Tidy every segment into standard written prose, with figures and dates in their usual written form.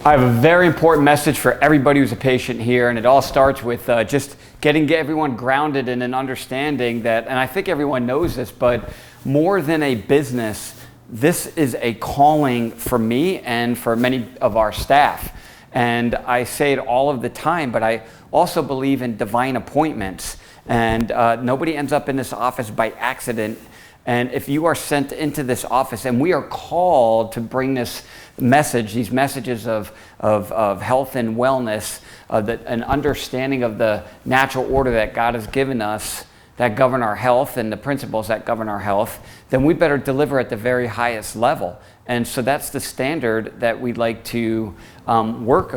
I have a very important message for everybody who's a patient here, and it all starts with just getting everyone grounded in an understanding that, and I think everyone knows this, but more than a business, this is a calling for me and for many of our staff. And I say it all of the time, but I also believe in divine appointments. And nobody ends up in this office by accident. And if you are sent into this office, and we are called to bring this message, these messages of health and wellness, an understanding of the natural order that God has given us that govern our health and the principles that govern our health, then we better deliver at the very highest level. And so that's the standard that we'd like to work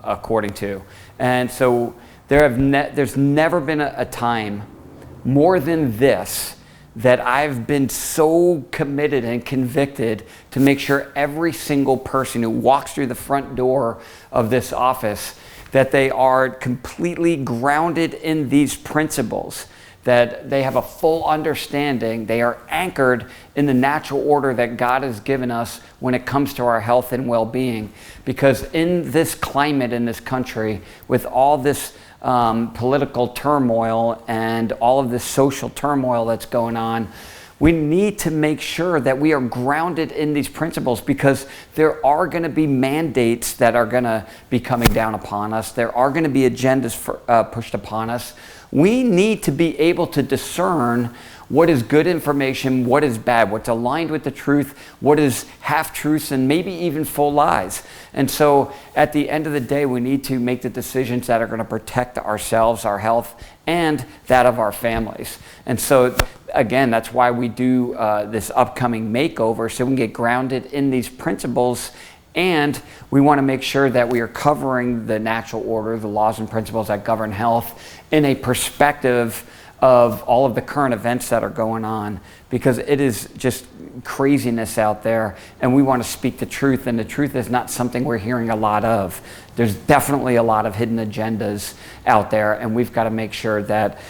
according to. And so there's never been a time more than this that I've been so committed and convicted to make sure every single person who walks through the front door of this office, that they are completely grounded in these principles, that they have a full understanding, they are anchored in the natural order that God has given us when it comes to our health and well-being. Because in this climate in this country, with all this political turmoil and all of this social turmoil that's going on, we need to make sure that we are grounded in these principles, because there are going to be mandates that are going to be coming down upon us. There are going to be agendas pushed upon us. We need to be able to discern what is good information, what is bad, what's aligned with the truth, what is half-truths, and maybe even full lies. And so at the end of the day, we need to make the decisions that are going to protect ourselves, our health, and that of our families. And so again, that's why we do this upcoming makeover, so we can get grounded in these principles. And we want to make sure that we are covering the natural order, the laws and principles that govern health, in a perspective of all of the current events that are going on, because it is just craziness out there, and we want to speak the truth, and the truth is not something we're hearing a lot of. There's definitely a lot of hidden agendas out there, and we've got to make sure that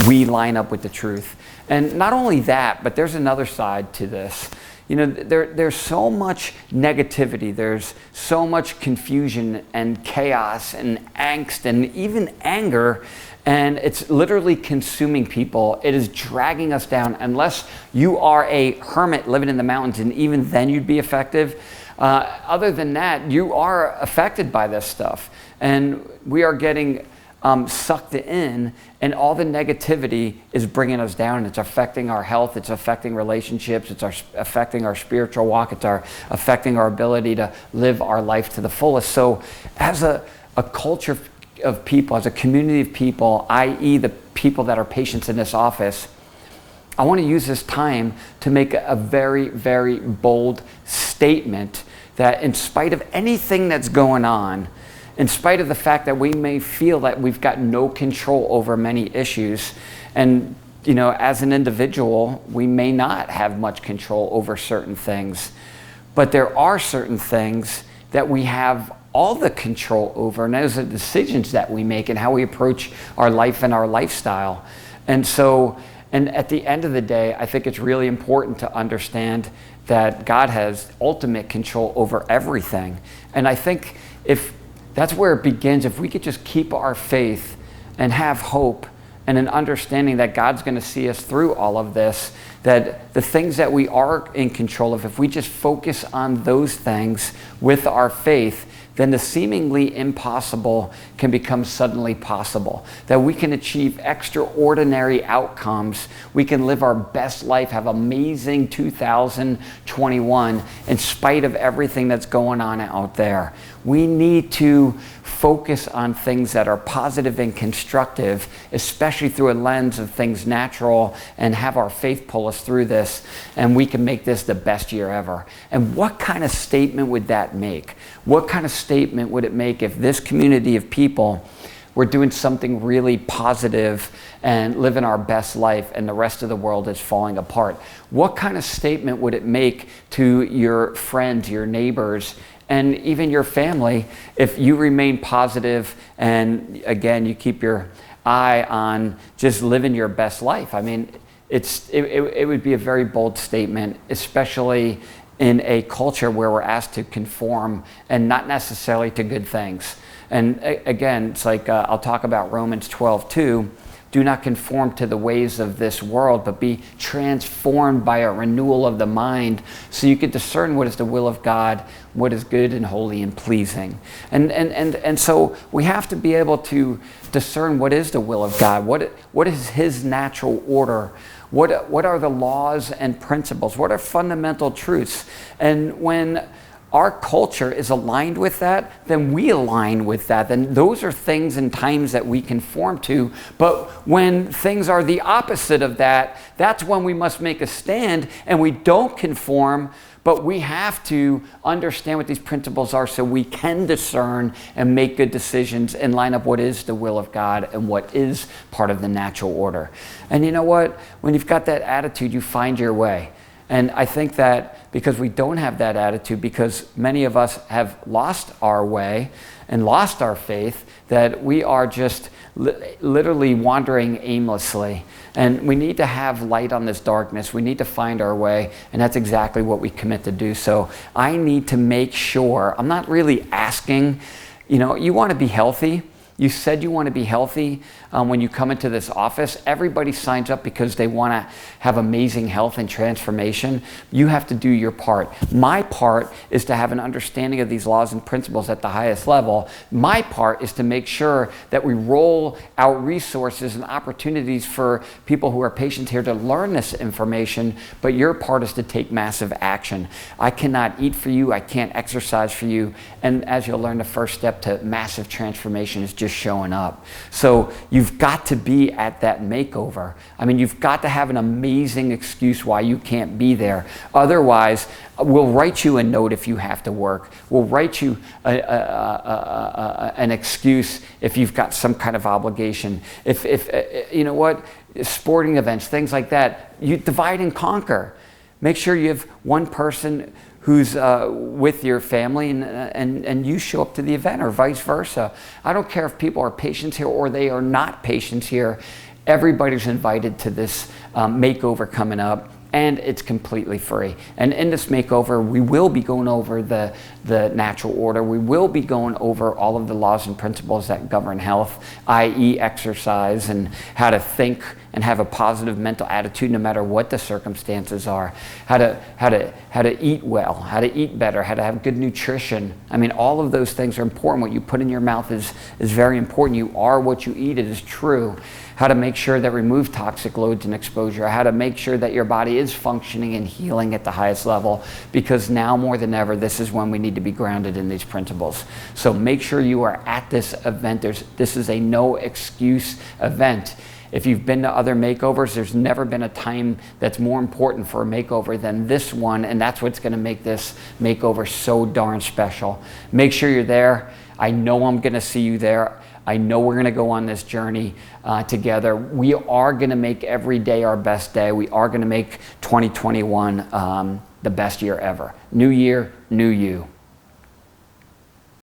we line up with the truth. And not only that, but there's another side to this. You know, there's so much negativity, there's so much confusion and chaos and angst and even anger, and it's literally consuming people. It is dragging us down. Unless you are a hermit living in the mountains, and even then you'd be effective. Other than that, you are affected by this stuff. And we are getting sucked in, and all the negativity is bringing us down. It's affecting our health, it's affecting relationships, it's affecting our spiritual walk, it's affecting our ability to live our life to the fullest. So as a culture of people, as a community of people, i.e. the people that are patients in this office, I want to use this time to make a very, very bold statement that in spite of anything that's going on, in spite of the fact that we may feel that we've got no control over many issues, and you know, as an individual, we may not have much control over certain things, but there are certain things that we have all the control over, and those are the decisions that we make and how we approach our life and our lifestyle. And so, and at the end of the day, I think it's really important to understand that God has ultimate control over everything. And I think if that's where it begins, if we could just keep our faith and have hope and an understanding that God's going to see us through all of this, that the things that we are in control of, if we just focus on those things with our faith, then the seemingly impossible can become suddenly possible. That we can achieve extraordinary outcomes. We can live our best life, have amazing 2021 in spite of everything that's going on out there. We need to focus on things that are positive and constructive, especially through a lens of things natural, and have our faith pull us through this, and we can make this the best year ever. And what kind of statement would that make? What kind of statement would it make if this community of people were doing something really positive and living our best life, and the rest of the world is falling apart? What kind of statement would it make to your friends, your neighbors, and even your family if you remain positive and, again, you keep your eye on just living your best life? I mean, it would be a very bold statement, especially in a culture where we're asked to conform and not necessarily to good things. And again, it's like I'll talk about Romans 12:2. Do not conform to the ways of this world, but be transformed by a renewal of the mind so you can discern what is the will of God, what is good and holy and pleasing. And so we have to be able to discern what is the will of God, what is his natural order, what are the laws and principles, what are fundamental truths. And when our culture is aligned with that, then we align with that. Then those are things and times that we conform to. But when things are the opposite of that, that's when we must make a stand and we don't conform, but we have to understand what these principles are so we can discern and make good decisions and line up what is the will of God and what is part of the natural order. And you know what? When you've got that attitude, you find your way. And I think that because we don't have that attitude, because many of us have lost our way and lost our faith, that we are just literally wandering aimlessly. And we need to have light on this darkness. We need to find our way, and that's exactly what we commit to do. So I need to make sure, I'm not really asking, you want to be healthy. You said you want to be healthy when you come into this office. Everybody signs up because they want to have amazing health and transformation. You have to do your part. My part is to have an understanding of these laws and principles at the highest level. My part is to make sure that we roll out resources and opportunities for people who are patients here to learn this information, but your part is to take massive action. I cannot eat for you. I can't exercise for you. And as you'll learn, the first step to massive transformation is just showing up. So you've got to be at that makeover. I mean, you've got to have an amazing excuse why you can't be there. Otherwise, we'll write you a note if you have to work. We'll write you an excuse if you've got some kind of obligation. If you know what, sporting events, things like that, you divide and conquer. Make sure you have one person who's with your family and you show up to the event, or vice versa. I don't care if people are patients here or they are not patients here. Everybody's invited to this makeover coming up, and it's completely free. And in this makeover, we will be going over the natural order. We will be going over all of the laws and principles that govern health, i.e. exercise, and how to think and have a positive mental attitude no matter what the circumstances are, how to eat well, how to eat better, how to have good nutrition. I mean, all of those things are important. What you put in your mouth is very important. You are what you eat. It is true. How to make sure that remove toxic loads and exposure, how to make sure that your body is functioning and healing at the highest level, because now more than ever, this is when we need to be grounded in these principles. So make sure you are at this event. This is a no excuse event. If you've been to other makeovers, there's never been a time that's more important for a makeover than this one, and that's what's going to make this makeover so darn special. Make sure you're there. I know I'm going to see you there. I know we're going to go on this journey together. We are going to make every day our best day. We are going to make 2021 the best year ever. New year, new you.